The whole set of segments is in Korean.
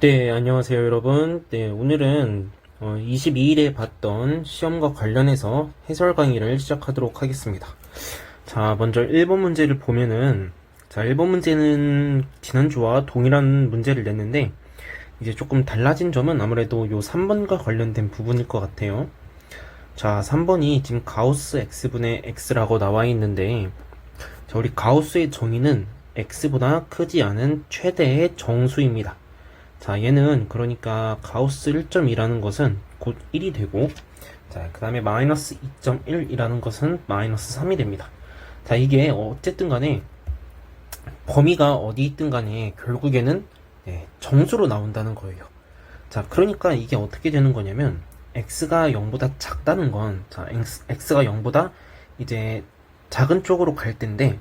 네, 안녕하세요, 여러분. 네, 오늘은 22일에 봤던 시험과 관련해서 해설 강의를 시작하도록 하겠습니다. 자, 먼저 1번 문제를 보면은, 자, 1번 문제는 지난주와 동일한 문제를 냈는데, 이제 조금 달라진 점은 아무래도 요 3번과 관련된 부분일 것 같아요. 자, 3번이 지금 가우스 x분의 x라고 나와 있는데, 자, 우리 가우스의 정의는 x보다 크지 않은 최대의 정수입니다. 자, 얘는 그러니까 가우스 1.2라는 것은 곧 1이 되고, 자, 그 다음에 마이너스 2.1이라는 것은 마이너스 3이 됩니다. 자, 이게 어쨌든 간에 범위가 어디 있든 간에 결국에는 정수로 나온다는 거예요. 자, 그러니까 이게 어떻게 되는 거냐면 x가 0보다 작다는 건, 자, x가 0보다 이제 작은 쪽으로 갈 텐데,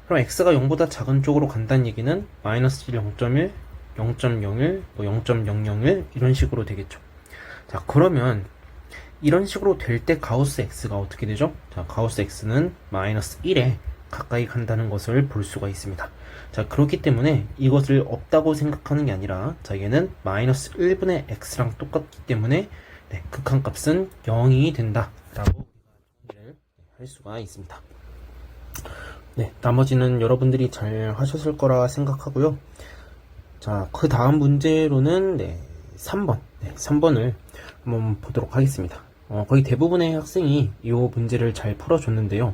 그럼 x가 0보다 작은 쪽으로 간다는 얘기는 마이너스 1, 0.1, 0.01, 뭐 0.001 이런 식으로 되겠죠. 자, 그러면 이런 식으로 될 때 가우스 x가 어떻게 되죠? 자, 가우스 x는 마이너스 1에 가까이 간다는 것을 볼 수가 있습니다. 자, 그렇기 때문에 이것을 없다고 생각하는 게 아니라, 자, 얘는 마이너스 1분의 x랑 똑같기 때문에 극한값은 0이 된다 라고 정리를 할 수가 있습니다. 네, 나머지는 여러분들이 잘 하셨을 거라 생각하고요. 자, 그 다음 문제로는 3번. 3번을 한번 보도록 하겠습니다. 거의 대부분의 학생이 이 문제를 잘 풀어줬는데요.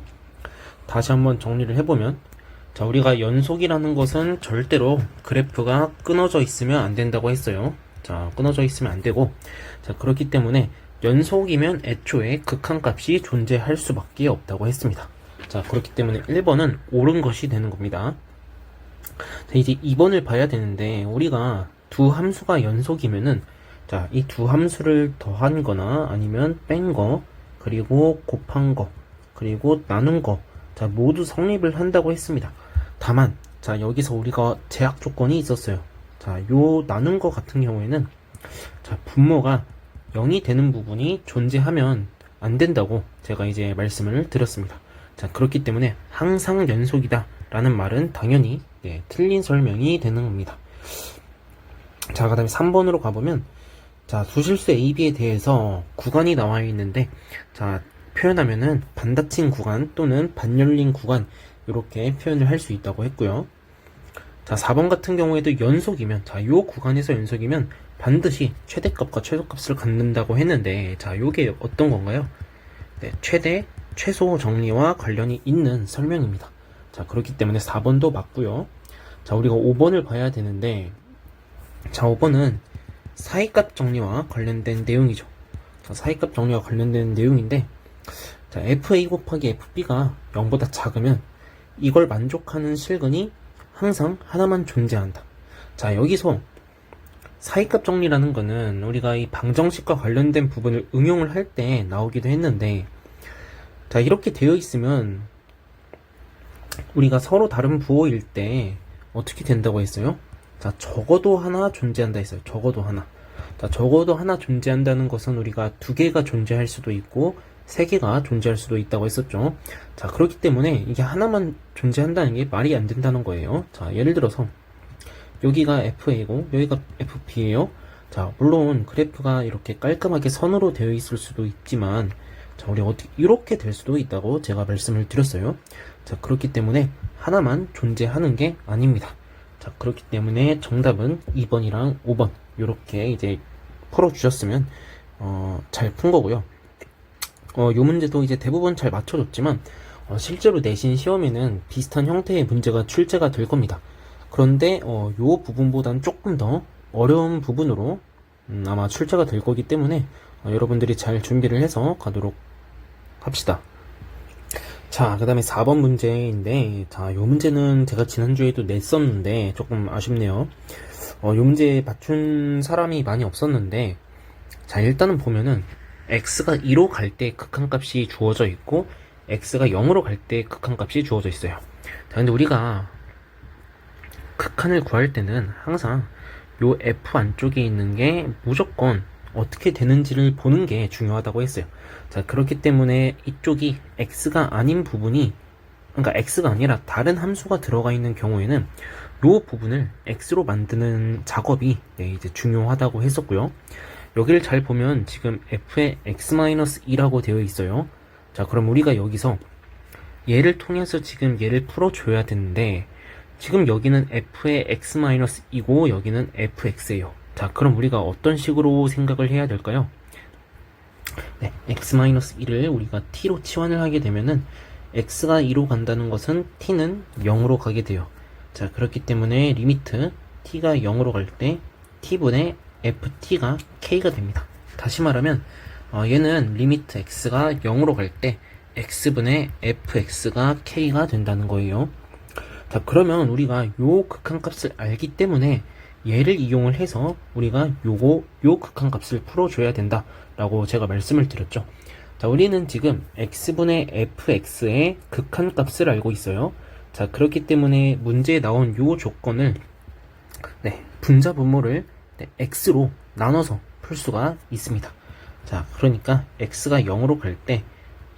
다시 한번 정리를 해보면, 자, 우리가 연속이라는 것은 절대로 그래프가 끊어져 있으면 안 된다고 했어요. 자, 끊어져 있으면 안 되고, 자, 그렇기 때문에 연속이면 애초에 극한값이 존재할 수밖에 없다고 했습니다. 자, 그렇기 때문에 1번은 옳은 것이 되는 겁니다. 자, 이제 2번을 봐야 되는데, 우리가 두 함수가 연속이면은, 자, 이 두 함수를 더한 거나 아니면 뺀 거, 그리고 곱한 거, 그리고 나눈 거, 자, 모두 성립을 한다고 했습니다. 다만, 자, 여기서 우리가 제약 조건이 있었어요. 자, 요 나눈 거 같은 경우에는, 자, 분모가 0이 되는 부분이 존재하면 안 된다고 제가 이제 말씀을 드렸습니다. 자, 그렇기 때문에 항상 연속이다 라는 말은 당연히 틀린 설명이 되는 겁니다. 자, 그 다음에 3번으로 가보면, 자, 수실수 AB에 대해서 구간이 나와 있는데, 자, 표현하면은 반닫힌 구간 또는 반열린 구간, 이렇게 표현을 할 수 있다고 했고요. 자, 4번 같은 경우에도 연속이면, 자, 요 구간에서 연속이면 반드시 최대값과 최소값을 갖는다고 했는데, 자, 요게 어떤 건가요? 최대, 최소 정리와 관련이 있는 설명입니다. 자, 그렇기 때문에 4번도 맞고요. 자, 우리가 5번을 봐야 되는데, 자, 5번은 사이값 정리와 관련된 내용이죠. 자, 사이값 정리와 관련된 내용인데, 자, FA 곱하기 FB가 0보다 작으면 이걸 만족하는 실근이 항상 하나만 존재한다. 자, 여기서 사이값 정리라는 거는 우리가 이 방정식과 관련된 부분을 응용을 할 때 나오기도 했는데, 자, 이렇게 되어 있으면 우리가 서로 다른 부호일 때 어떻게 된다고 했어요? 자, 적어도 하나 존재한다 했어요. 적어도 하나. 자, 적어도 하나 존재한다는 것은 우리가 두 개가 존재할 수도 있고 세 개가 존재할 수도 있다고 했었죠. 자, 그렇기 때문에 이게 하나만 존재한다는 게 말이 안 된다는 거예요. 자, 예를 들어서 여기가 FA고 여기가 FB예요. 자, 물론 그래프가 이렇게 깔끔하게 선으로 되어 있을 수도 있지만, 자, 우리 이렇게 될 수도 있다고 제가 말씀을 드렸어요. 자, 그렇기 때문에 하나만 존재하는 게 아닙니다. 자, 그렇기 때문에 정답은 2번이랑 5번 이렇게 이제 풀어주셨으면 잘 푼 거고요. 요 문제도 이제 대부분 잘 맞춰줬지만 실제로 내신 시험에는 비슷한 형태의 문제가 출제가 될 겁니다. 그런데 요 부분보단 조금 더 어려운 부분으로 아마 출제가 될 거기 때문에 여러분들이 잘 준비를 해서 가도록 합시다. 자, 그 다음에 4번 문제인데, 자, 요 문제는 제가 지난주에도 냈었는데 조금 아쉽네요. 요 문제 맞춘 사람이 많이 없었는데, 자, 일단은 보면은 x가 2로 갈 때 극한값이 주어져 있고 x가 0으로 갈 때 극한값이 주어져 있어요. 자, 근데 우리가 극한을 구할 때는 항상 요 f 안쪽에 있는 게 무조건 어떻게 되는지를 보는 게 중요하다고 했어요. 자, 그렇기 때문에 이쪽이 x가 아닌 부분이, 그러니까 x가 아니라 다른 함수가 들어가 있는 경우에는 요 부분을 x로 만드는 작업이 이제 중요하다고 했었고요. 여기를 잘 보면 지금 f의 x-2라고 되어 있어요. 자, 그럼 우리가 여기서 얘를 통해서 지금 얘를 풀어줘야 되는데, 지금 여기는 f의 x-2고 여기는 fx예요. 자, 그럼 우리가 어떤 식으로 생각을 해야 될까요? 네, x-1을 우리가 t로 치환을 하게 되면은 x가 2로 간다는 것은 t는 0으로 가게 돼요. 자, 그렇기 때문에 리미트 t가 0으로 갈 때 t분의 ft가 k가 됩니다. 다시 말하면 얘는 리미트 x가 0으로 갈 때 x분의 fx가 k가 된다는 거예요. 자, 그러면 우리가 요 극한값을 알기 때문에 얘를 이용을 해서 우리가 요 극한값을 풀어줘야 된다 라고 제가 말씀을 드렸죠. 자, 우리는 지금 x분의 fx의 극한값을 알고 있어요. 자, 그렇기 때문에 문제에 나온 요 조건을 분자 분모를 x로 나눠서 풀 수가 있습니다. 자, 그러니까 x가 0으로 갈 때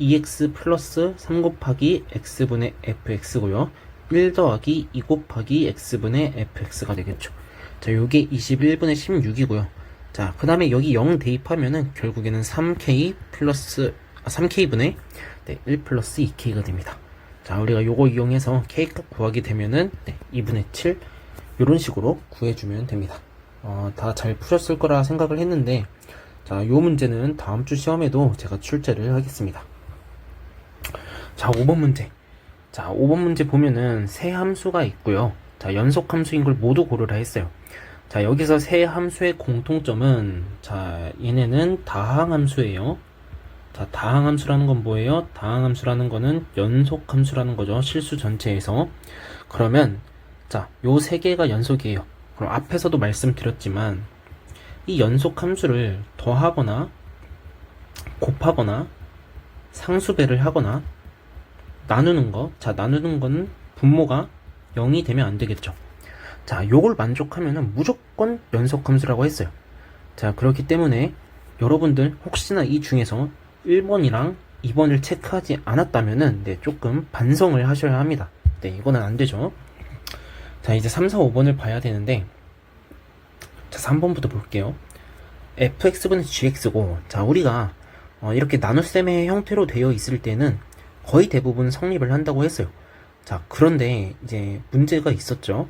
2x 플러스 3 곱하기 x분의 fx고요. 1 더하기 2 곱하기 x분의 fx가 되겠죠. 자, 요게 21분의 16이고요. 자, 그 다음에 여기 0 대입하면은 결국에는 3k분의 1 플러스 2k가 됩니다. 자, 우리가 요거 이용해서 k값 구하게 되면은 2분의 7 요런 식으로 구해주면 됩니다. 다 잘 푸셨을 거라 생각을 했는데, 자, 요 문제는 다음 주 시험에도 제가 출제를 하겠습니다. 자, 5번 문제. 자, 5번 문제 보면은 세 함수가 있고요. 자, 연속 함수인 걸 모두 고르라 했어요. 자, 여기서 세 함수의 공통점은, 자, 얘네는 다항함수예요. 자, 다항함수라는 건 뭐예요? 다항함수라는 거는 연속함수라는 거죠. 실수 전체에서. 그러면, 자, 요 세 개가 연속이에요. 그럼 앞에서도 말씀드렸지만, 이 연속함수를 더하거나, 곱하거나, 상수배를 하거나, 나누는 거. 자, 나누는 거는 분모가 0이 되면 안 되겠죠. 자, 요걸 만족하면은 무조건 연속함수라고 했어요. 자, 그렇기 때문에 여러분들 혹시나 이 중에서 1번이랑 2번을 체크하지 않았다면은 조금 반성을 하셔야 합니다. 이거는 안 되죠. 자, 이제 3, 4, 5번을 봐야 되는데, 자, 3번부터 볼게요. fx분의 gx고, 자, 우리가 이렇게 나눗셈의 형태로 되어 있을 때는 거의 대부분 성립을 한다고 했어요. 자, 그런데 이제 문제가 있었죠.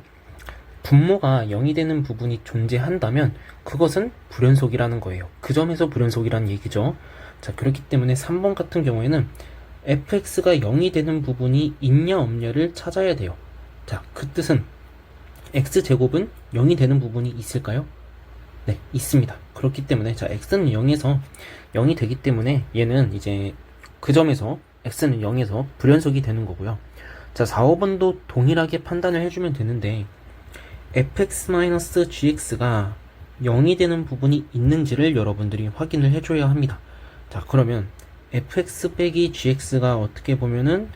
분모가 0이 되는 부분이 존재한다면 그것은 불연속이라는 거예요. 그 점에서 불연속이라는 얘기죠. 자, 그렇기 때문에 3번 같은 경우에는 fx가 0이 되는 부분이 있냐 없냐를 찾아야 돼요. 자, 그 뜻은 x제곱은 0이 되는 부분이 있을까요? 네, 있습니다. 그렇기 때문에 자, x는 0에서 0이 되기 때문에 얘는 이제 그 점에서 x는 0에서 불연속이 되는 거고요. 자, 4, 5번도 동일하게 판단을 해주면 되는데, fx-gx가 0이 되는 부분이 있는지를 여러분들이 확인을 해줘야 합니다. 자, 그러면 fx 빼기 gx가 어떻게 보면은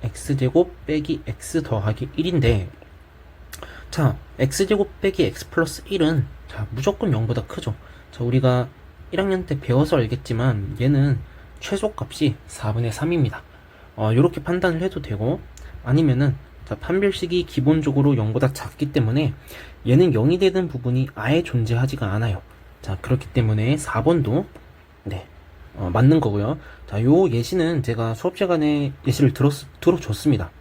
x제곱 빼기 x 더하기 1인데, 자, x제곱 빼기 x 플러스 1은 자, 무조건 0보다 크죠. 자, 우리가 1학년 때 배워서 알겠지만 얘는 최소값이 4분의 3입니다. 요렇게 판단을 해도 되고, 아니면은 자, 판별식이 기본적으로 0보다 작기 때문에 얘는 0이 되는 부분이 아예 존재하지가 않아요. 자, 그렇기 때문에 4번도 맞는 거고요. 자, 요 예시는 제가 수업 시간에 예시를 들어줬습니다.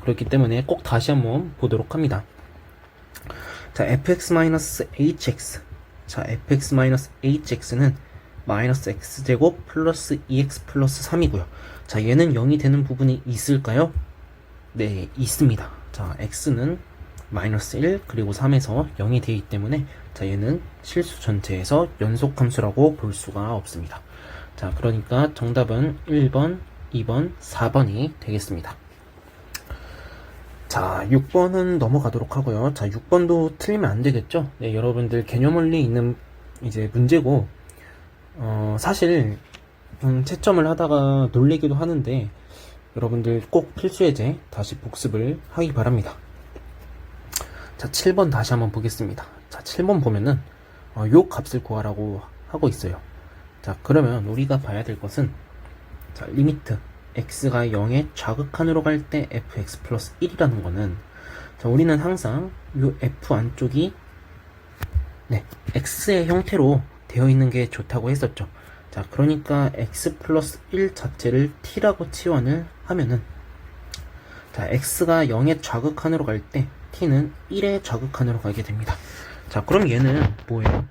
그렇기 때문에 꼭 다시 한번 보도록 합니다. 자, fx-hx. 자, fx-hx는 마이너스 x제곱 플러스 2x 플러스 3이고요. 자, 얘는 0이 되는 부분이 있을까요? 네, 있습니다. 자, x는 마이너스 1 그리고 3에서 0이 되기 때문에 자, 얘는 실수 전체에서 연속함수라고 볼 수가 없습니다. 자, 그러니까 정답은 1번, 2번, 4번이 되겠습니다. 자, 6번은 넘어가도록 하고요. 자, 6번도 틀리면 안 되겠죠? 네, 여러분들 개념원리 있는 이제 문제고, 사실 채점을 하다가 놀래기도 하는데 여러분들 꼭 필수예제 다시 복습을 하기 바랍니다. 자, 7번 다시 한번 보겠습니다. 자, 7번 보면은 요 값을 구하라고 하고 있어요. 자, 그러면 우리가 봐야 될 것은 자, 리미트 x가 0의 좌극한으로 갈 때 fx 플러스 1이라는 거는 자, 우리는 항상 요 f 안쪽이 네, x의 형태로 되어 있는 게 좋다고 했었죠. 자, 그러니까 x 플러스 1 자체를 t라고 치환을 하면은 자, x가 0의 좌극한으로 갈 때 t는 1의 좌극한으로 가게 됩니다. 자, 그럼 얘는 뭐예요?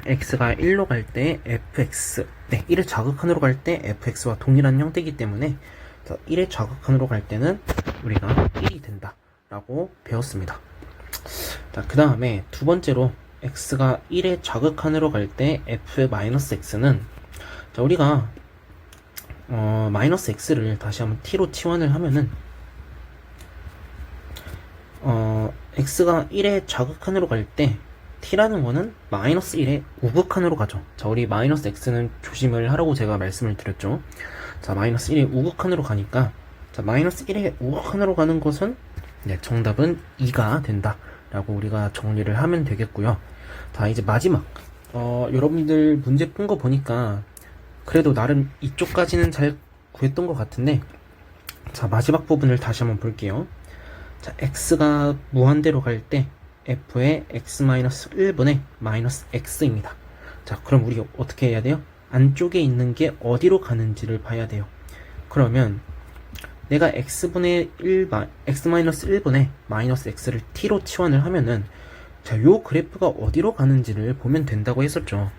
x가 1로 갈 때 fx, 네, 1의 좌극한으로 갈 때 fx와 동일한 형태이기 때문에 자, 1의 좌극한으로 갈 때는 우리가 1이 된다 라고 배웠습니다. 자, 그 다음에 두 번째로 x가 1의 좌극한으로 갈 때 f-x는 자, 우리가 마이너스 x를 다시 한번 t로 치환을 하면은 x가 1의 좌극한으로 갈 때 t라는 거는 마이너스 1의 우극한으로 가죠. 자, 우리 마이너스 x는 조심을 하라고 제가 말씀을 드렸죠. 자, 마이너스 1의 우극한으로 가니까 자, 마이너스 1의 우극한으로 가는 것은 네, 정답은 2가 된다 라고 우리가 정리를 하면 되겠고요. 자, 이제 마지막 여러분들 문제 푼 거 보니까 그래도 나름 이쪽까지는 잘 구했던 것 같은데 자, 마지막 부분을 다시 한번 볼게요. 자, x가 무한대로 갈 때 f의 x-1분의 마이너스 x입니다. 자, 그럼 우리 어떻게 해야 돼요? 안쪽에 있는 게 어디로 가는지를 봐야 돼요. 그러면 내가 x-1분의 마이너스 x를 t로 치환을 하면은 자, 요 그래프가 어디로 가는지를 보면 된다고 했었죠.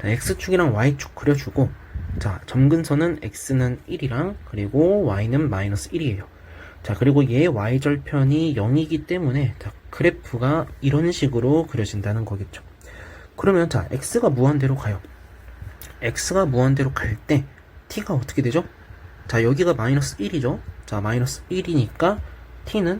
자, x축이랑 y축 그려주고 자, 점근선은 x는 1이랑 그리고 y는 마이너스 1이에요. 자, 그리고 얘 y절편이 0이기 때문에 자, 그래프가 이런 식으로 그려진다는 거겠죠. 그러면 자, x가 무한대로 가요. x가 무한대로 갈 때 t가 어떻게 되죠? 자, 여기가 마이너스 1이죠. 자, 마이너스 1이니까 t는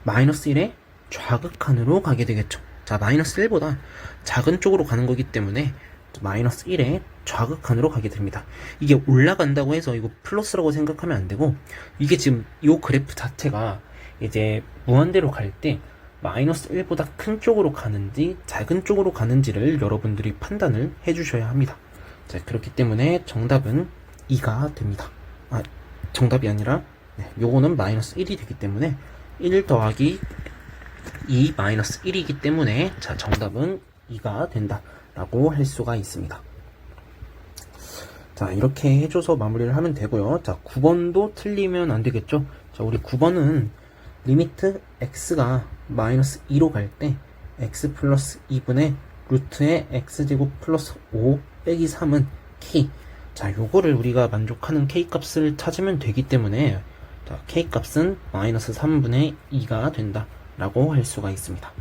마이너스 1의 좌극한으로 가게 되겠죠. 자, 마이너스 1보다 작은 쪽으로 가는 거기 때문에 마이너스 1의 좌극한으로 가게 됩니다. 이게 올라간다고 해서 이거 플러스라고 생각하면 안 되고 이게 지금 이 그래프 자체가 이제 무한대로 갈 때 마이너스 1보다 큰 쪽으로 가는지 작은 쪽으로 가는지를 여러분들이 판단을 해주셔야 합니다. 자, 그렇기 때문에 정답은 2가 됩니다. 아, 정답이 아니라 네, 요거는 마이너스 1이 되기 때문에 1 더하기 2 마이너스 1이기 때문에 자, 정답은 2가 된다 라고 할 수가 있습니다. 자, 이렇게 해줘서 마무리를 하면 되고요. 자, 9번도 틀리면 안 되겠죠. 자, 우리 9번은 리미트 x가 마이너스 2로 갈 때 x 플러스 2분의 루트의 x제곱 플러스 5 빼기 3은 k. 자, 요거를 우리가 만족하는 k 값을 찾으면 되기 때문에 자, k 값은 마이너스 3분의 2가 된다 라고 할 수가 있습니다.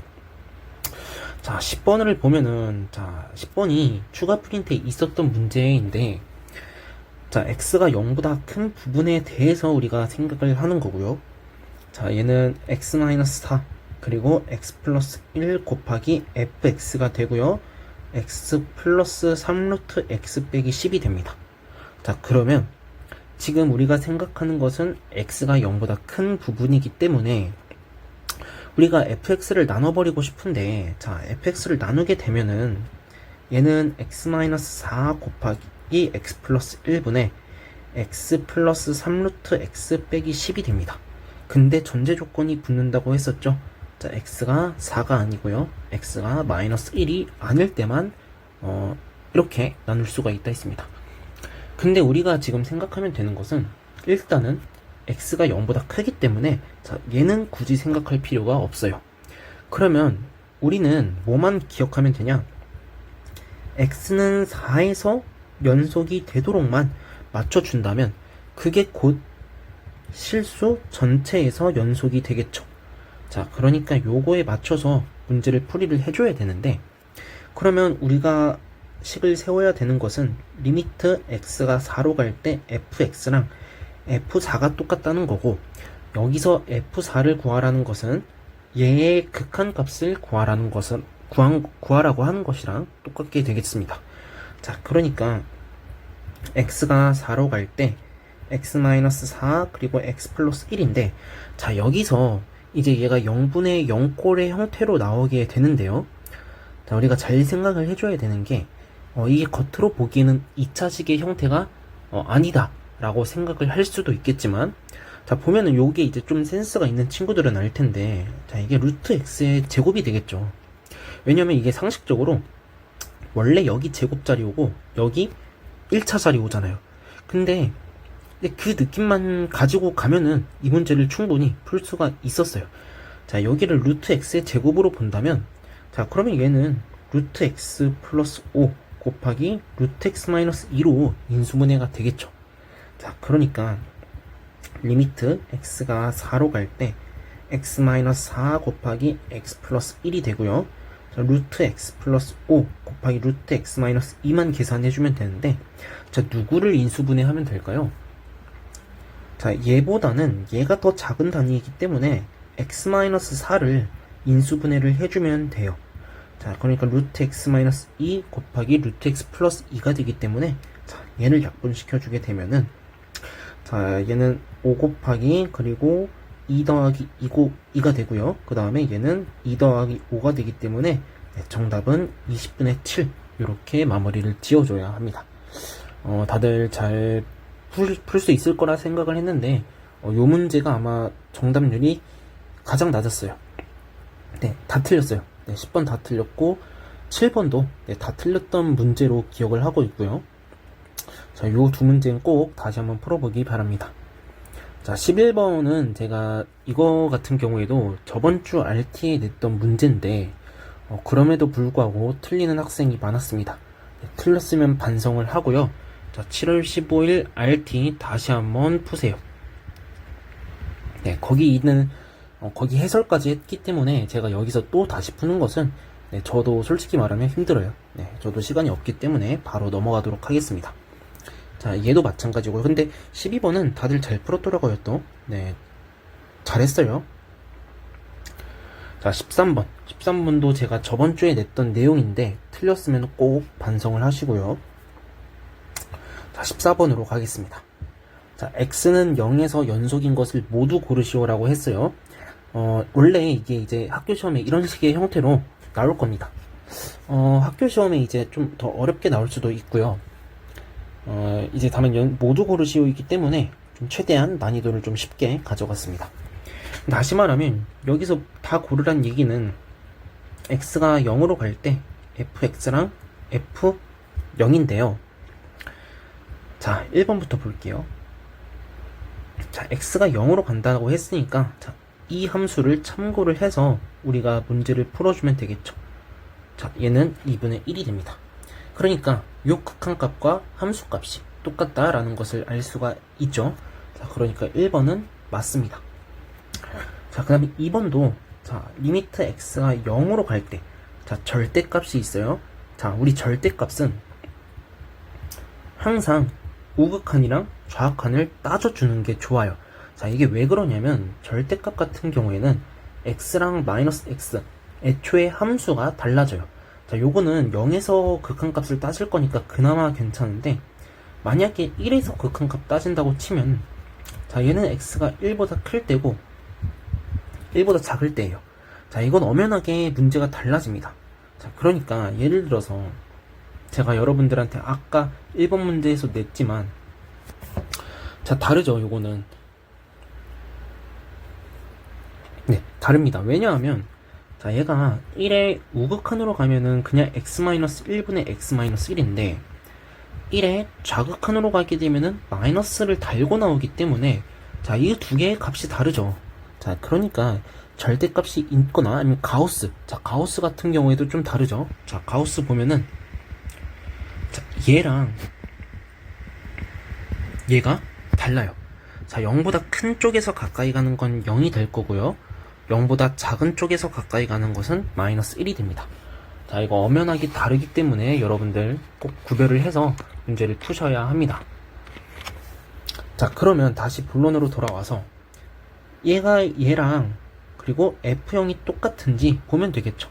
자, 10번을 보면은 자, 10번이 추가 프린트에 있었던 문제인데 자, x가 0보다 큰 부분에 대해서 우리가 생각을 하는 거고요. 자, 얘는 x-4 그리고 x 플러스 1 곱하기 fx가 되고요. x 플러스 3루트 x 빼기 10이 됩니다. 자, 그러면 지금 우리가 생각하는 것은 x가 0보다 큰 부분이기 때문에 우리가 fx를 나눠버리고 싶은데 자, fx를 나누게 되면은 얘는 x-4 곱하기 x 플러스 1분의 x 플러스 3루트 x 빼기 10이 됩니다. 근데 전제 조건이 붙는다고 했었죠. 자, x가 4가 아니고요. x가 마이너스 1이 아닐 때만 이렇게 나눌 수가 있다 했습니다. 근데 우리가 지금 생각하면 되는 것은 일단은 x가 0보다 크기 때문에 자, 얘는 굳이 생각할 필요가 없어요. 그러면 우리는 뭐만 기억하면 되냐? x는 4에서 연속이 되도록만 맞춰준다면 그게 곧 실수 전체에서 연속이 되겠죠. 자, 그러니까 요거에 맞춰서 문제를 풀이를 해줘야 되는데 그러면 우리가 식을 세워야 되는 것은 리미트 x가 4로 갈 때 fx랑 f4가 똑같다는 거고 여기서 f4를 구하라는 것은 얘의 극한값을 구하라는 것은 구하라고 하는 것이랑 똑같게 되겠습니다. 자, 그러니까 x가 4로 갈 때 x-4 그리고 x 플러스 1인데 자, 여기서 이제 얘가 0분의 0꼴의 형태로 나오게 되는데요. 자, 우리가 잘 생각을 해줘야 되는 게 이게 겉으로 보기에는 2차식의 형태가 아니다 라고 생각을 할 수도 있겠지만 자, 보면은 요게 이제 좀 센스가 있는 친구들은 알 텐데, 자, 이게 루트 x의 제곱이 되겠죠. 왜냐면 이게 상식적으로 원래 여기 제곱 자리 오고 여기 1차 자리 오잖아요. 근데 그 느낌만 가지고 가면은 이 문제를 충분히 풀 수가 있었어요. 자, 여기를 루트 x의 제곱으로 본다면, 자, 그러면 얘는 루트 x 플러스 5 곱하기 루트 x 마이너스 2로 인수분해가 되겠죠. 자, 그러니까 리미트 x가 4로 갈 때 x 마이너스 4 곱하기 x 플러스 1이 되고요. 자, 루트 x 플러스 5 곱하기 루트 x 마이너스 2만 계산해주면 되는데, 자, 누구를 인수분해하면 될까요? 자, 얘보다는 얘가 더 작은 단위이기 때문에 x 마이너스 4를 인수분해를 해주면 돼요. 자, 그러니까 루트 x 마이너스 2 곱하기 루트 x 플러스 2가 되기 때문에, 자, 얘를 약분시켜주게 되면은, 자, 얘는 5 곱하기 그리고 2 더하기 2가 되고요. 그 다음에 얘는 2 더하기 5가 되기 때문에, 네, 정답은 20분의 7 이렇게 마무리를 지어줘야 합니다. 다들 잘 풀 수 있을 거라 생각을 했는데, 요 문제가 아마 정답률이 가장 낮았어요. 네, 다 틀렸어요. 네, 10번 다 틀렸고 7번도 네, 다 틀렸던 문제로 기억을 하고 있고요. 자, 요 두 문제는 꼭 다시 한번 풀어보기 바랍니다. 자, 11번은 제가 이거 같은 경우에도 저번 주 RT에 냈던 문제인데, 그럼에도 불구하고 틀리는 학생이 많았습니다. 네, 틀렸으면 반성을 하고요. 자, 7월 15일 RT 다시 한번 푸세요. 네, 거기 있는 거기 해설까지 했기 때문에 제가 여기서 또 다시 푸는 것은, 네, 저도 솔직히 말하면 힘들어요. 네, 저도 시간이 없기 때문에 바로 넘어가도록 하겠습니다. 자, 얘도 마찬가지고요. 근데 12번은 다들 잘 풀었더라고요, 또. 네, 잘했어요. 자, 13번. 13번도 제가 저번 주에 냈던 내용인데 틀렸으면 꼭 반성을 하시고요. 자, 14번으로 가겠습니다. 자, x는 0에서 연속인 것을 모두 고르시오라고 했어요. 원래 이게 이제 학교 시험에 이런 식의 형태로 나올 겁니다. 학교 시험에 이제 좀 더 어렵게 나올 수도 있고요. 이제 다만 모두 고르시오이기 때문에 좀 최대한 난이도를 좀 쉽게 가져갔습니다. 다시 말하면 여기서 다 고르란 얘기는 x가 0으로 갈 때 fx랑 f0인데요. 자, 1번부터 볼게요. 자, x가 0으로 간다고 했으니까, 자, 이 함수를 참고를 해서 우리가 문제를 풀어주면 되겠죠. 자, 얘는 2분의 1이 됩니다. 그러니까 요 극한값과 함수값이 똑같다라는 것을 알 수가 있죠. 자, 그러니까 1번은 맞습니다. 자, 그 다음에 2번도, 자, 리미트 x가 0으로 갈 때, 자, 절대값이 있어요. 자, 우리 절대값은 항상 우극한이랑 좌극한을 따져주는 게 좋아요. 자, 이게 왜 그러냐면 절대값 같은 경우에는 x랑 마이너스 x, 애초에 함수가 달라져요. 자, 요거는 0에서 극한값을 따질 거니까 그나마 괜찮은데, 만약에 1에서 극한값 따진다고 치면, 자, 얘는 x가 1보다 클 때고 1보다 작을 때예요. 자, 이건 엄연하게 문제가 달라집니다. 자, 그러니까 예를 들어서 제가 여러분들한테 아까 1번 문제에서 냈지만, 자, 다르죠, 요거는. 네, 다릅니다. 왜냐하면, 자, 얘가 1의 우극한으로 가면은 그냥 x-1분의 x-1인데, 1의 좌극한으로 가게 되면은 마이너스를 달고 나오기 때문에, 자, 이 두 개의 값이 다르죠. 자, 그러니까 절대값이 있거나 아니면 가우스, 자, 가우스 같은 경우에도 좀 다르죠. 자, 가우스 보면은, 자, 얘랑 얘가 달라요. 자, 0보다 큰 쪽에서 가까이 가는 건 0이 될 거고요. 0보다 작은 쪽에서 가까이 가는 것은 마이너스 1이 됩니다. 자, 이거 엄연하게 다르기 때문에 여러분들 꼭 구별을 해서 문제를 푸셔야 합니다. 자, 그러면 다시 본론으로 돌아와서 얘가 얘랑 그리고 F형이 똑같은지 보면 되겠죠.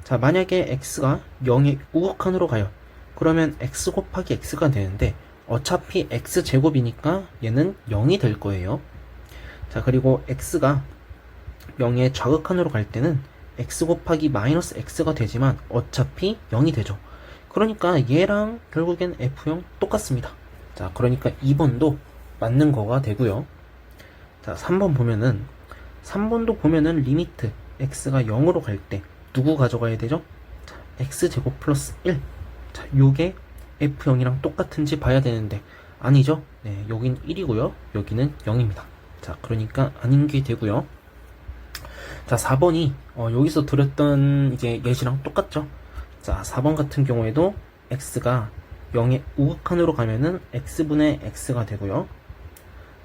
자, 만약에 X가 0의 우극한으로 가요. 그러면 X 곱하기 X가 되는데 어차피 X제곱이니까 얘는 0이 될 거예요. 자, 그리고 X가 0의 좌극한으로 갈 때는 X 곱하기 마이너스 X가 되지만 어차피 0이 되죠. 그러니까 얘랑 결국엔 F형 똑같습니다. 자, 그러니까 2번도 맞는 거가 되고요. 자, 3번 보면은 3번도 보면은 리미트 x가 0으로 갈 때 누구 가져가야 되죠? 자, x제곱 플러스 1. 자, 요게 f0이랑 똑같은지 봐야 되는데 아니죠? 네, 여긴 1이고요. 여기는 0입니다. 자, 그러니까 아닌 게 되고요. 자, 4번이 여기서 드렸던 이제 예시랑 똑같죠? 자, 4번 같은 경우에도 x가 0의 우극한으로 가면은 x분의 x가 되고요.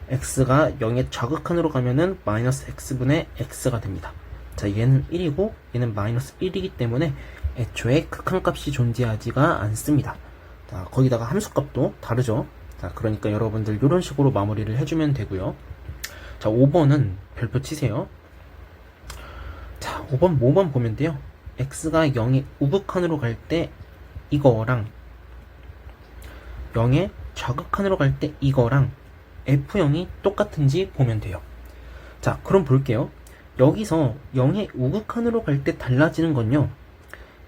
x가 0의 좌극한으로 가면은 마이너스 x분의 x가 됩니다. 자, 얘는 1이고 얘는 마이너스 1이기 때문에 애초에 극한값이 존재하지가 않습니다. 자, 거기다가 함수값도 다르죠. 자, 그러니까 여러분들 이런 식으로 마무리를 해주면 되고요. 자, 5번은 별표 치세요. 자, 5번 보면 돼요. x가 0의 우극한으로 갈 때 이거랑 0의 좌극한으로 갈 때 이거랑 f0이 똑같은지 보면 돼요. 자, 그럼 볼게요. 여기서 0의 우극한으로 갈 때 달라지는 건요,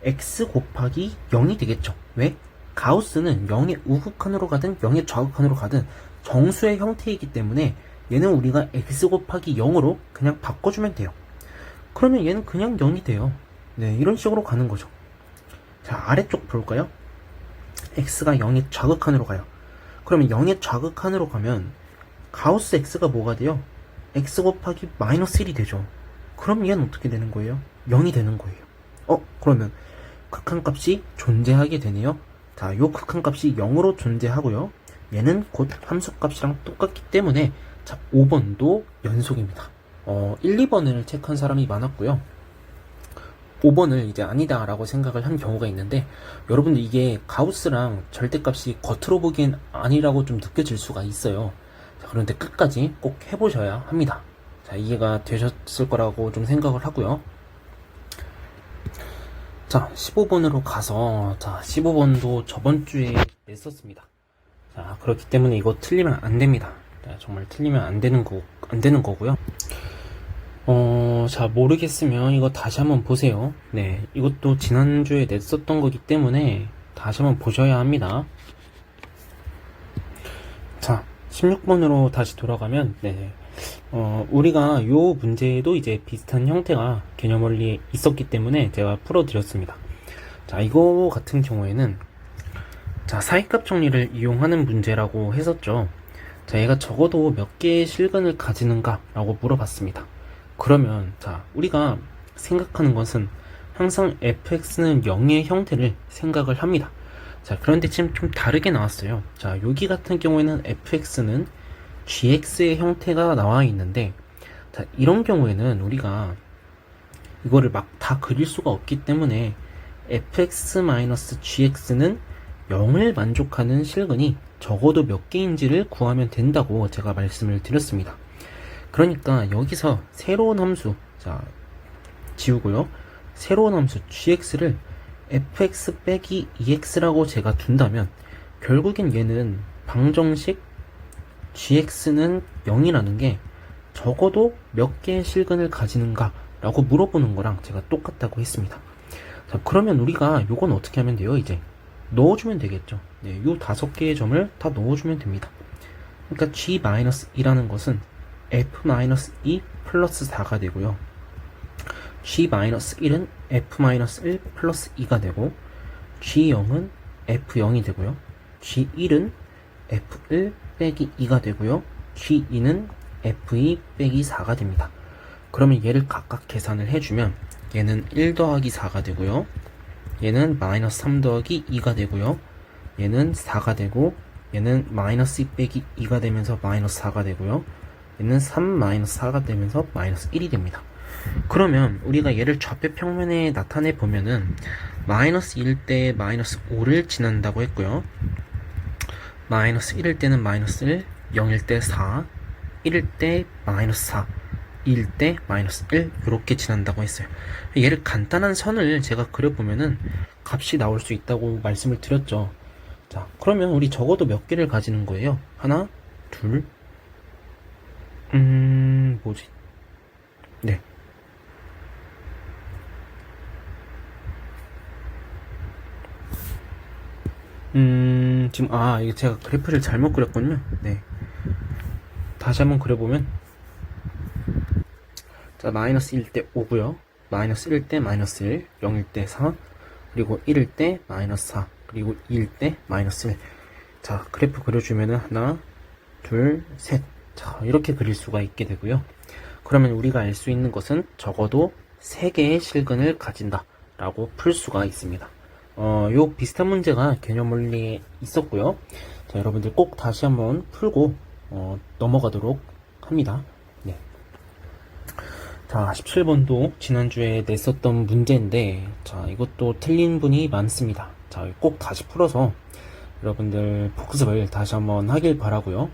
x 곱하기 0이 되겠죠. 왜? 가우스는 0의 우극한으로 가든 0의 좌극한으로 가든 정수의 형태이기 때문에 얘는 우리가 x 곱하기 0으로 그냥 바꿔주면 돼요. 그러면 얘는 그냥 0이 돼요. 네, 이런 식으로 가는 거죠. 자, 아래쪽 볼까요? x가 0의 좌극한으로 가요. 그러면 0의 좌극한으로 가면 가우스 x가 뭐가 돼요? x 곱하기 마이너스 1이 되죠. 그럼 얘는 어떻게 되는 거예요? 0이 되는 거예요. 그러면 극한값이 존재하게 되네요. 자, 요 극한값이 0으로 존재하고요. 얘는 곧 함수값이랑 똑같기 때문에 자, 5번도 연속입니다. 1, 2번을 체크한 사람이 많았고요. 5번을 이제 아니다 라고 생각을 한 경우가 있는데, 여러분들 이게 가우스랑 절대값이 겉으로 보기엔 아니라고 좀 느껴질 수가 있어요. 자, 그런데 끝까지 꼭 해보셔야 합니다. 자, 이해가 되셨을 거라고 좀 생각을 하고요. 자, 15번으로 가서, 자, 15번도 저번 주에 냈었습니다. 자, 그렇기 때문에 이거 틀리면 안 됩니다. 자, 정말 틀리면 안 되는 거고요. 자, 모르겠으면 이거 다시 한번 보세요. 네, 이것도 지난주에 냈었던 거기 때문에 다시 한번 보셔야 합니다. 자, 16번으로 다시 돌아가면, 네, 우리가 요 문제에도 이제 비슷한 형태가 개념 원리에 있었기 때문에 제가 풀어드렸습니다. 자, 이거 같은 경우에는, 자, 사이값 정리를 이용하는 문제라고 했었죠. 자, 얘가 적어도 몇 개의 실근을 가지는가 라고 물어봤습니다. 그러면 자, 우리가 생각하는 것은 항상 fx는 0의 형태를 생각을 합니다. 자, 그런데 지금 좀 다르게 나왔어요. 자, 여기 같은 경우에는 fx는 gx의 형태가 나와 있는데, 자, 이런 경우에는 우리가 이거를 막 다 그릴 수가 없기 때문에 fx-gx는 0을 만족하는 실근이 적어도 몇 개인지를 구하면 된다고 제가 말씀을 드렸습니다. 그러니까 여기서 새로운 함수, 자, 지우고요. 새로운 함수 gx를 fx 빼기 2x라고 제가 둔다면 결국엔 얘는 방정식 gx는 0이라는 게 적어도 몇 개의 실근을 가지는가 라고 물어보는 거랑 제가 똑같다고 했습니다. 자, 그러면 우리가 요건 어떻게 하면 돼요? 이제 넣어주면 되겠죠. 네, 요 5개의 점을 다 넣어주면 됩니다. 그러니까 g-2라는 것은 f-2 플러스 4가 되고요. g-1은 f-1 플러스 2가 되고, g0은 f0이 되고요. g1은 f1 빼기 2가 되고요. g2는 f2 빼기 4가 됩니다. 그러면 얘를 각각 계산을 해주면 얘는 1 더하기 4가 되고요. 얘는 마이너스 3 더하기 2가 되고요. 얘는 4가 되고, 얘는 마이너스 2 빼기 2가 되면서 마이너스 4가 되고요. 얘는 3 마이너스 4가 되면서 마이너스 1이 됩니다. 그러면 우리가 얘를 좌표 평면에 나타내 보면은 마이너스 1일 때 마이너스 5를 지난다고 했고요. 마이너스 1일 때는 마이너스 1, 0일 때 4, 1일 때 마이너스 4, 2일 때 마이너스 1 이렇게 지난다고 했어요. 얘를 간단한 선을 제가 그려보면은 값이 나올 수 있다고 말씀을 드렸죠. 자, 그러면 우리 적어도 몇 개를 가지는 거예요? 하나, 둘, 뭐지? 네. 지금, 이게 제가 그래프를 잘못 그렸군요. 네. 다시 한번 그려보면, 자, 마이너스 1일 때 5고요. 마이너스 1일 때 마이너스 1, 0일 때 4, 그리고 1일 때 마이너스 4, 그리고 2일 때 마이너스 1. 자, 그래프 그려주면은 하나, 둘, 셋. 자, 이렇게 그릴 수가 있게 되고요. 그러면 우리가 알 수 있는 것은 적어도 3개의 실근을 가진다 라고 풀 수가 있습니다. 요 비슷한 문제가 개념 원리에 있었고요. 자, 여러분들 꼭 다시 한번 풀고 넘어가도록 합니다. 네. 자, 17번도 지난주에 냈었던 문제인데, 자, 이것도 틀린 분이 많습니다. 자, 꼭 다시 풀어서 여러분들 복습을 다시 한번 하길 바라고요.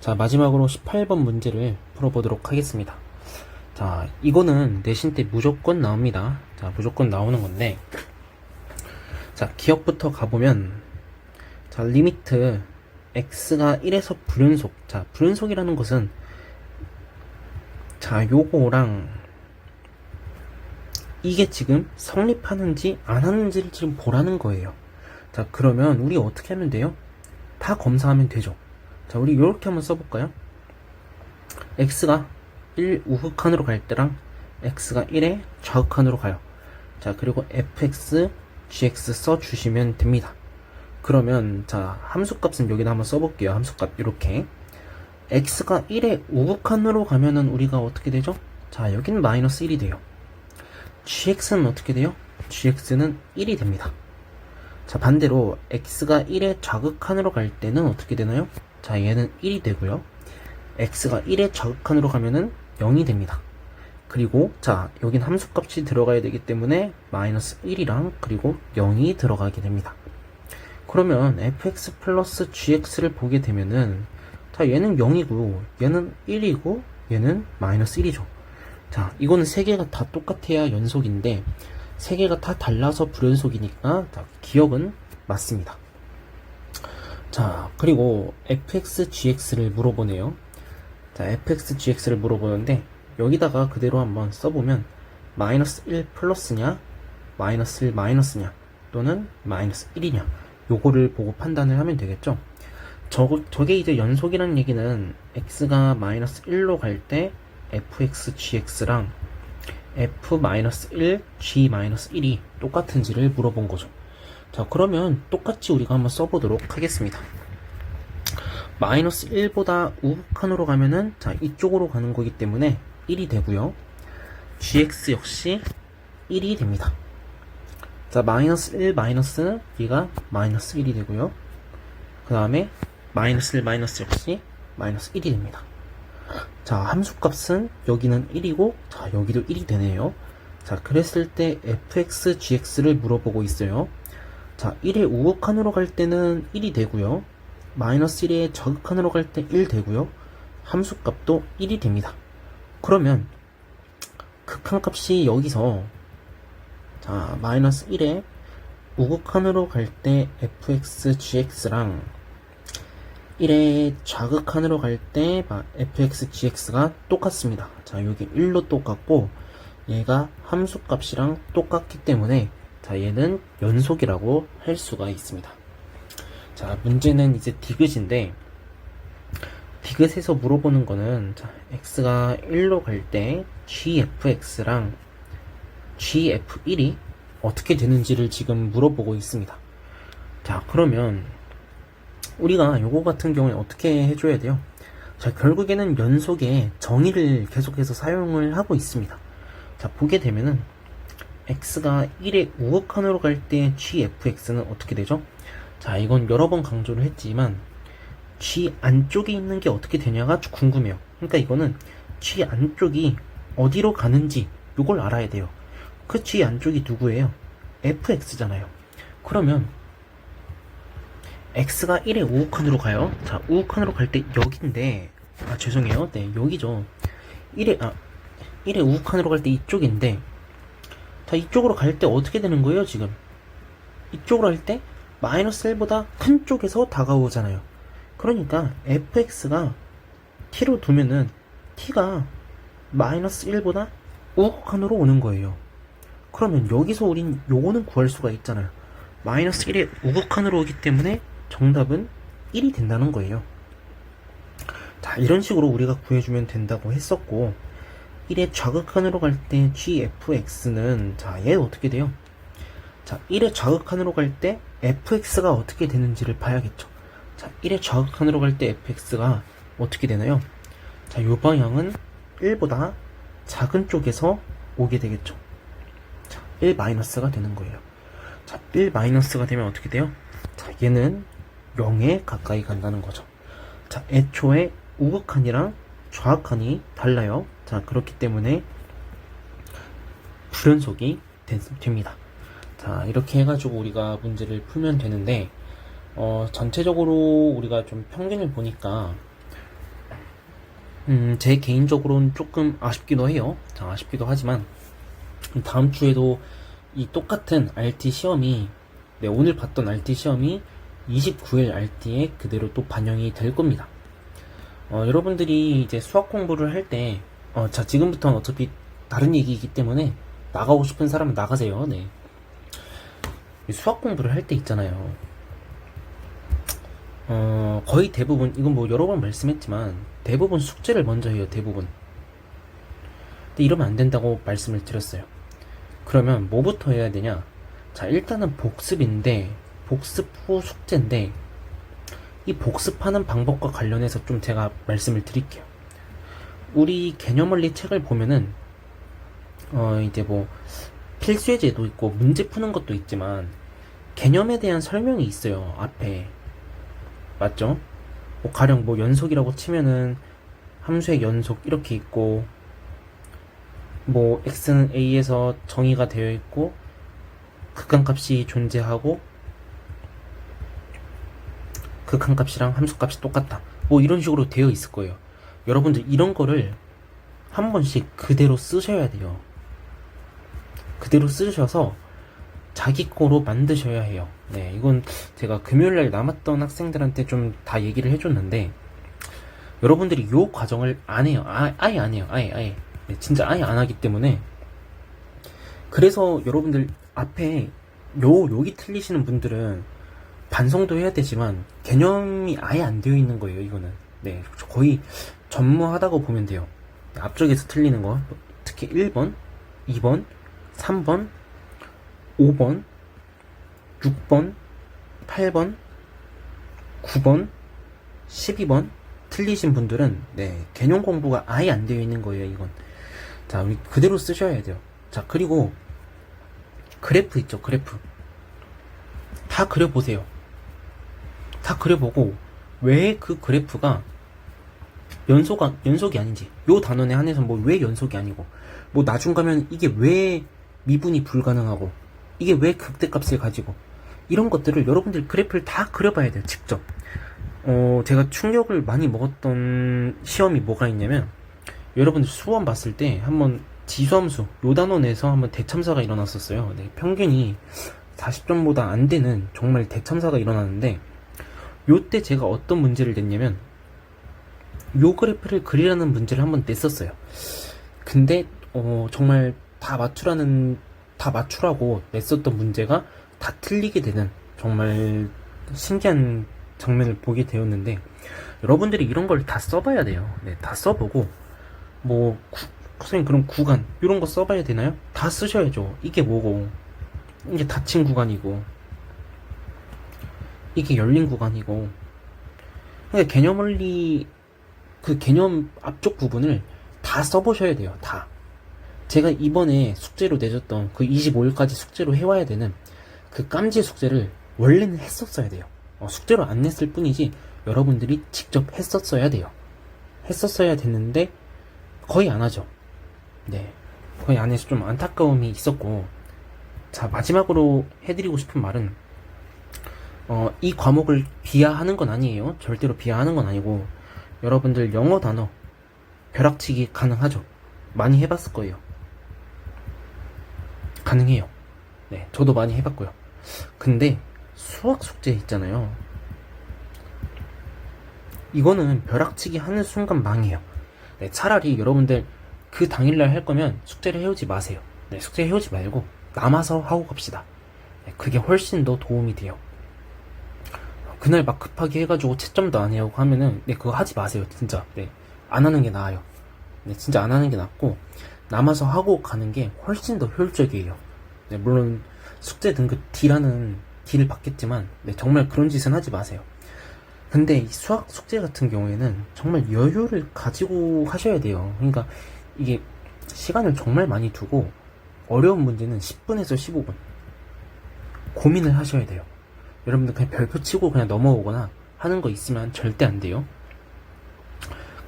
자, 마지막으로 18번 문제를 풀어보도록 하겠습니다. 자, 이거는 내신 때 무조건 나옵니다. 자, 무조건 나오는 건데, 자, 기억부터 가보면, 자, 리미트 x가 1에서 불연속. 자, 불연속이라는 것은, 자, 요거랑 이게 지금 성립하는지 안 하는지를 지금 보라는 거예요. 자, 그러면 우리 어떻게 하면 돼요? 다 검사하면 되죠. 자, 우리 요렇게 한번 써볼까요? x가 1 우극한으로 갈 때랑 x가 1의 좌극한으로 가요. 자, 그리고 fx, gx 써주시면 됩니다. 그러면 자, 함수값은 여기다 한번 써볼게요. 함수값 이렇게 x가 1의 우극한으로 가면은 우리가 어떻게 되죠? 자, 여기는 마이너스 1이 돼요. gx는 어떻게 돼요? gx는 1이 됩니다. 자, 반대로 x가 1의 좌극한으로 갈 때는 어떻게 되나요? 자, 얘는 1이 되고요. x가 1의 좌극한으로 가면은 0이 됩니다. 그리고 자, 여긴 함수값이 들어가야 되기 때문에 마이너스 1이랑 그리고 0이 들어가게 됩니다. 그러면 fx 플러스 gx를 보게 되면은 자, 얘는 0이고 얘는 1이고 얘는 마이너스 1이죠. 자, 이거는 3개가 다 똑같아야 연속인데 3개가 다 달라서 불연속이니까 자, 기억은 맞습니다. 자, 그리고 fx, gx를 물어보네요. 자, fx, gx를 물어보는데 여기다가 그대로 한번 써보면 마이너스 1 플러스냐 마이너스 1 마이너스냐 또는 마이너스 1이냐 요거를 보고 판단을 하면 되겠죠. 저게 이제 연속이라는 얘기는 x가 마이너스 1로 갈 때 fx, gx랑 f-1, g-1이 똑같은지를 물어본 거죠. 자, 그러면 똑같이 우리가 한번 써보도록 하겠습니다. 마이너스 1보다 우극한으로 가면은 자, 이쪽으로 가는 거기 때문에 1이 되고요. gx 역시 1이 됩니다. 자, 마이너스 1 마이너스는 얘가 마이너스 1이 되고요. 그 다음에 마이너스 1 마이너스 역시 마이너스 1이 됩니다. 자, 함수값은 여기는 1이고 자, 여기도 1이 되네요. 자, 그랬을 때 fx, gx를 물어보고 있어요. 자, 1의 우극한으로 갈 때는 1이 되고요. 마이너스 1의 좌극한으로 갈 때 1 되고요. 함수값도 1이 됩니다. 그러면 극한값이 여기서 자, 마이너스 1의 우극한으로 갈 때 fx, gx랑 1의 좌극한으로 갈 때 fx, gx가 똑같습니다. 자, 여기 1로 똑같고 얘가 함수값이랑 똑같기 때문에 자, 얘는 연속이라고 할 수가 있습니다. 자, 문제는 이제 디귿인데 디귿에서 물어보는 거는 자, x가 1로 갈 때 gfx랑 gf1이 어떻게 되는지를 지금 물어보고 있습니다. 자, 그러면 우리가 요거 같은 경우에 어떻게 해줘야 돼요? 자, 결국에는 연속의 정의를 계속해서 사용을 하고 있습니다. 자, 보게 되면은 x가 1의 우극한으로 갈 때 gfx는 어떻게 되죠? 자, 이건 여러 번 강조를 했지만 g 안쪽에 있는 게 어떻게 되냐가 궁금해요. 그러니까 이거는 g 안쪽이 어디로 가는지 요걸 알아야 돼요. 그 g 안쪽이 누구예요? fx잖아요. 그러면 x가 1의 우극한으로 가요. 자, 우극한으로 갈 때 여기인데 죄송해요. 네, 여기죠. 1의 우극한으로 갈 때 이쪽인데 자, 이쪽으로 갈 때 어떻게 되는 거예요, 지금? 이쪽으로 할 때 마이너스 1보다 큰 쪽에서 다가오잖아요. 그러니까 fx가 t로 두면은 t가 마이너스 1보다 우극한으로 오는 거예요. 그러면 여기서 우린 요거는 구할 수가 있잖아요. 마이너스 1의 우극한으로 오기 때문에 정답은 1이 된다는 거예요. 자, 이런 식으로 우리가 구해주면 된다고 했었고 1의 좌극한으로 갈 때 gfx는, 자, 얘 어떻게 돼요? 자, 1의 좌극한으로 갈 때 fx가 어떻게 되는지를 봐야겠죠. 자, 1의 좌극한으로 갈 때 fx가 어떻게 되나요? 자, 요 방향은 1보다 작은 쪽에서 오게 되겠죠. 자, 1 마이너스가 되는 거예요. 자, 1 마이너스가 되면 어떻게 돼요? 자, 얘는 0에 가까이 간다는 거죠. 자, 애초에 우극한이랑 좌극한이 달라요. 자, 그렇기 때문에 불연속이 됩니다. 자, 이렇게 해가지고 우리가 문제를 풀면 되는데, 전체적으로 우리가 좀 평균을 보니까, 제 개인적으로는 조금 아쉽기도 해요. 자, 아쉽기도 하지만, 다음 주에도 이 똑같은 RT 시험이, 네, 오늘 봤던 RT 시험이 29일 RT에 그대로 또 반영이 될 겁니다. 여러분들이 이제 수학 공부를 할 때, 자, 지금부터는 어차피 다른 얘기이기 때문에 나가고 싶은 사람은 나가세요. 네. 수학 공부를 할 때 있잖아요. 거의 대부분, 이건 뭐 여러 번 말씀했지만, 대부분 숙제를 먼저 해요, 대부분. 근데 이러면 안 된다고 말씀을 드렸어요. 그러면 뭐부터 해야 되냐? 자, 일단은 복습인데, 복습 후 숙제인데, 이 복습하는 방법과 관련해서 좀 제가 말씀을 드릴게요. 우리 개념원리 책을 보면은, 이제 뭐, 필수예제도 있고, 문제 푸는 것도 있지만, 개념에 대한 설명이 있어요, 앞에. 맞죠? 뭐 가령 뭐 연속이라고 치면은 함수의 연속 이렇게 있고, 뭐 x는 a에서 정의가 되어 있고 극한값이 존재하고 극한값이랑 함수값이 똑같다, 뭐 이런 식으로 되어 있을 거예요. 여러분들 이런 거를 한 번씩 그대로 쓰셔야 돼요. 그대로 쓰셔서 자기 거로 만드셔야 해요. 네, 이건 제가 금요일날 남았던 학생들한테 좀 다 얘기를 해줬는데, 여러분들이 요 과정을 안 해요. 아예 안 해요. 아예. 네, 진짜 아예 안 하기 때문에. 그래서 여러분들 앞에 여기 틀리시는 분들은 반성도 해야 되지만 개념이 아예 안 되어 있는 거예요, 이거는. 네, 거의 전무하다고 보면 돼요. 앞쪽에서 틀리는 거, 특히 1번, 2번, 3번, 5번, 6번, 8번, 9번, 12번 틀리신 분들은, 네, 개념 공부가 아예 안 되어 있는 거예요, 이건. 자, 우리 그대로 쓰셔야 돼요. 자, 그리고 그래프 있죠, 그래프. 다 그려보세요. 다 그려보고 왜 그 그래프가 연속이 아닌지, 요 단원에 한해서 뭐 왜 연속이 아니고, 뭐 나중 가면 이게 왜 미분이 불가능하고, 이게 왜 극대값을 가지고, 이런 것들을 여러분들 그래프를 다 그려봐야 돼요, 직접. 제가 충격을 많이 먹었던 시험이 뭐가 있냐면, 여러분들 수험 봤을 때 한번 지수함수 요 단원에서 한번 대참사가 일어났었어요. 네, 평균이 40점보다 안 되는 정말 대참사가 일어났는데, 요때 제가 어떤 문제를 냈냐면, 요 그래프를 그리라는 문제를 한번 냈었어요. 근데 정말 다 맞추라고 냈었던 문제가 다 틀리게 되는 정말 신기한 장면을 보게 되었는데, 여러분들이 이런 걸 다 써봐야 돼요. 네, 다 써보고, 뭐 선생님 그럼 구간 이런 거 써봐야 되나요? 다 쓰셔야죠. 이게 뭐고, 이게 닫힌 구간이고, 이게 열린 구간이고. 그러니까 개념원리 그 개념 앞쪽 부분을 다 써보셔야 돼요. 다. 제가 이번에 숙제로 내줬던 그 25일까지 숙제로 해와야 되는 그 깜지 숙제를 원래는 했었어야 돼요. 숙제로 안 냈을 뿐이지 여러분들이 직접 했었어야 돼요. 했었어야 됐는데 거의 안 하죠. 네, 거의 안 해서 좀 안타까움이 있었고. 자, 마지막으로 해드리고 싶은 말은, 이 과목을 비하하는 건 아니에요. 절대로 비하하는 건 아니고, 여러분들 영어 단어 벼락치기 가능하죠. 많이 해봤을 거예요. 가능해요. 네, 저도 많이 해봤고요. 근데 수학 숙제 있잖아요, 이거는 벼락치기 하는 순간 망해요. 네, 차라리 여러분들 그 당일날 할 거면 숙제를 해오지 마세요. 네, 숙제 해오지 말고 남아서 하고 갑시다. 네, 그게 훨씬 더 도움이 돼요. 그날 막 급하게 해가지고 채점도 안 해오고 하면은, 네, 그거 하지 마세요, 진짜. 네, 안 하는 게 나아요. 네, 진짜 안 하는 게 낫고, 남아서 하고 가는 게 훨씬 더 효율적이에요. 네, 물론 숙제 등급 D라는 D를 받겠지만, 네, 정말 그런 짓은 하지 마세요. 근데 이 수학 숙제 같은 경우에는 정말 여유를 가지고 하셔야 돼요. 그러니까 이게 시간을 정말 많이 두고 어려운 문제는 10분에서 15분 고민을 하셔야 돼요. 여러분들 그냥 별표 치고 그냥 넘어오거나 하는 거 있으면 절대 안 돼요.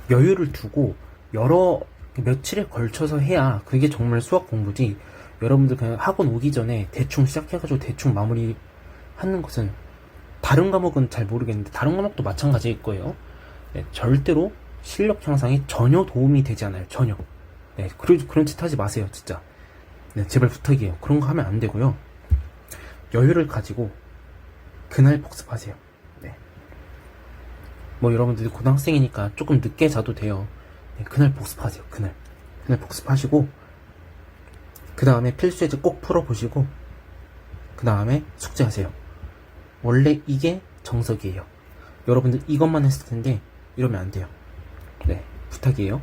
여유를 두고 여러 며칠에 걸쳐서 해야 그게 정말 수학 공부지. 여러분들 그냥 학원 오기 전에 대충 시작해가지고 대충 마무리 하는 것은, 다른 과목은 잘 모르겠는데 다른 과목도 마찬가지일 거예요. 네, 절대로 실력 향상에 전혀 도움이 되지 않아요. 전혀. 네, 그런 짓 하지 마세요, 진짜. 네, 제발 부탁이에요. 그런 거 하면 안 되고요. 여유를 가지고 그날 복습하세요. 네. 뭐 여러분들이 고등학생이니까 조금 늦게 자도 돼요. 네, 그날 복습하세요. 그날 복습하시고, 그 다음에 필수예제 꼭 풀어보시고, 그 다음에 숙제하세요. 원래 이게 정석이에요. 여러분들 이것만 했을 텐데 이러면 안 돼요. 네, 부탁이에요.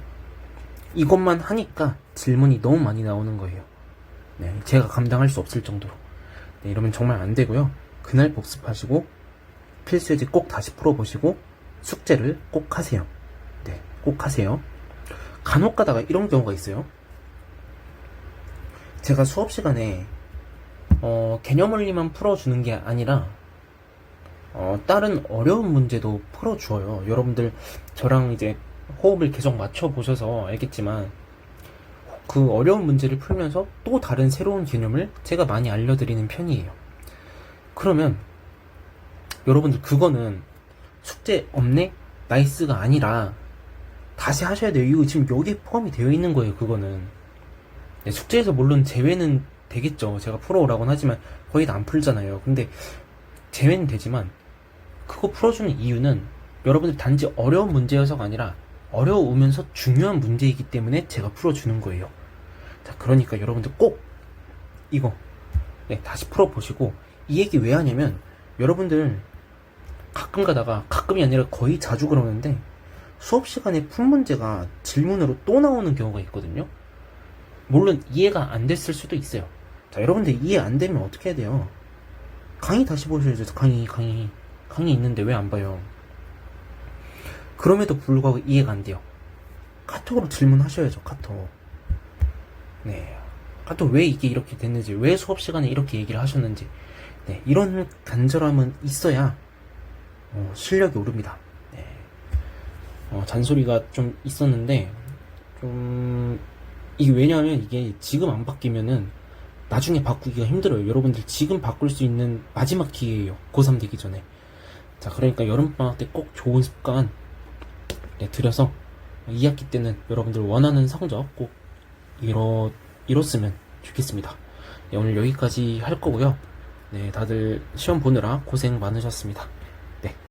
이것만 하니까 질문이 너무 많이 나오는 거예요. 네, 제가 감당할 수 없을 정도로. 네, 이러면 정말 안 되고요. 그날 복습하시고 필수예제 꼭 다시 풀어보시고 숙제를 꼭 하세요. 네, 꼭 하세요. 간혹 가다가 이런 경우가 있어요. 제가 수업 시간에 개념 원리만 풀어주는 게 아니라 다른 어려운 문제도 풀어주어요. 여러분들 저랑 이제 호흡을 계속 맞춰보셔서 알겠지만, 그 어려운 문제를 풀면서 또 다른 새로운 개념을 제가 많이 알려드리는 편이에요. 그러면 여러분들 그거는 숙제 없네? 나이스가 아니라 다시 하셔야 돼요. 이거 지금 여기에 포함이 되어 있는 거예요. 그거는. 네, 숙제에서 물론 제외는 되겠죠. 제가 풀어오라고는 하지만 거의 다 안 풀잖아요. 근데 제외는 되지만 그거 풀어주는 이유는 여러분들 단지 어려운 문제여서가 아니라 어려우면서 중요한 문제이기 때문에 제가 풀어주는 거예요. 자, 그러니까 여러분들 꼭 이거 네, 다시 풀어보시고. 이 얘기 왜 하냐면, 여러분들 가끔 가다가, 가끔이 아니라 거의 자주 그러는데 수업 시간에 푼 문제가 질문으로 또 나오는 경우가 있거든요. 물론 이해가 안 됐을 수도 있어요. 자, 여러분들 이해 안 되면 어떻게 해야 돼요? 강의 다시 보셔야죠. 강의 있는데 왜 안 봐요? 그럼에도 불구하고 이해가 안 돼요. 카톡으로 질문하셔야죠. 카톡. 네, 카톡 왜 이게 이렇게 됐는지, 왜 수업 시간에 이렇게 얘기를 하셨는지. 네, 이런 간절함은 있어야 실력이 오릅니다. 네. 잔소리가 좀 있었는데, 이게 왜냐하면 이게 지금 안 바뀌면은 나중에 바꾸기가 힘들어요. 여러분들 지금 바꿀 수 있는 마지막 기회예요. 고3 되기 전에. 자, 그러니까 여름방학 때 꼭 좋은 습관 들여서 2학기 때는 여러분들 원하는 성적 꼭 이뤘으면 좋겠습니다. 네, 오늘 여기까지 할 거고요. 네, 다들 시험 보느라 고생 많으셨습니다. 네.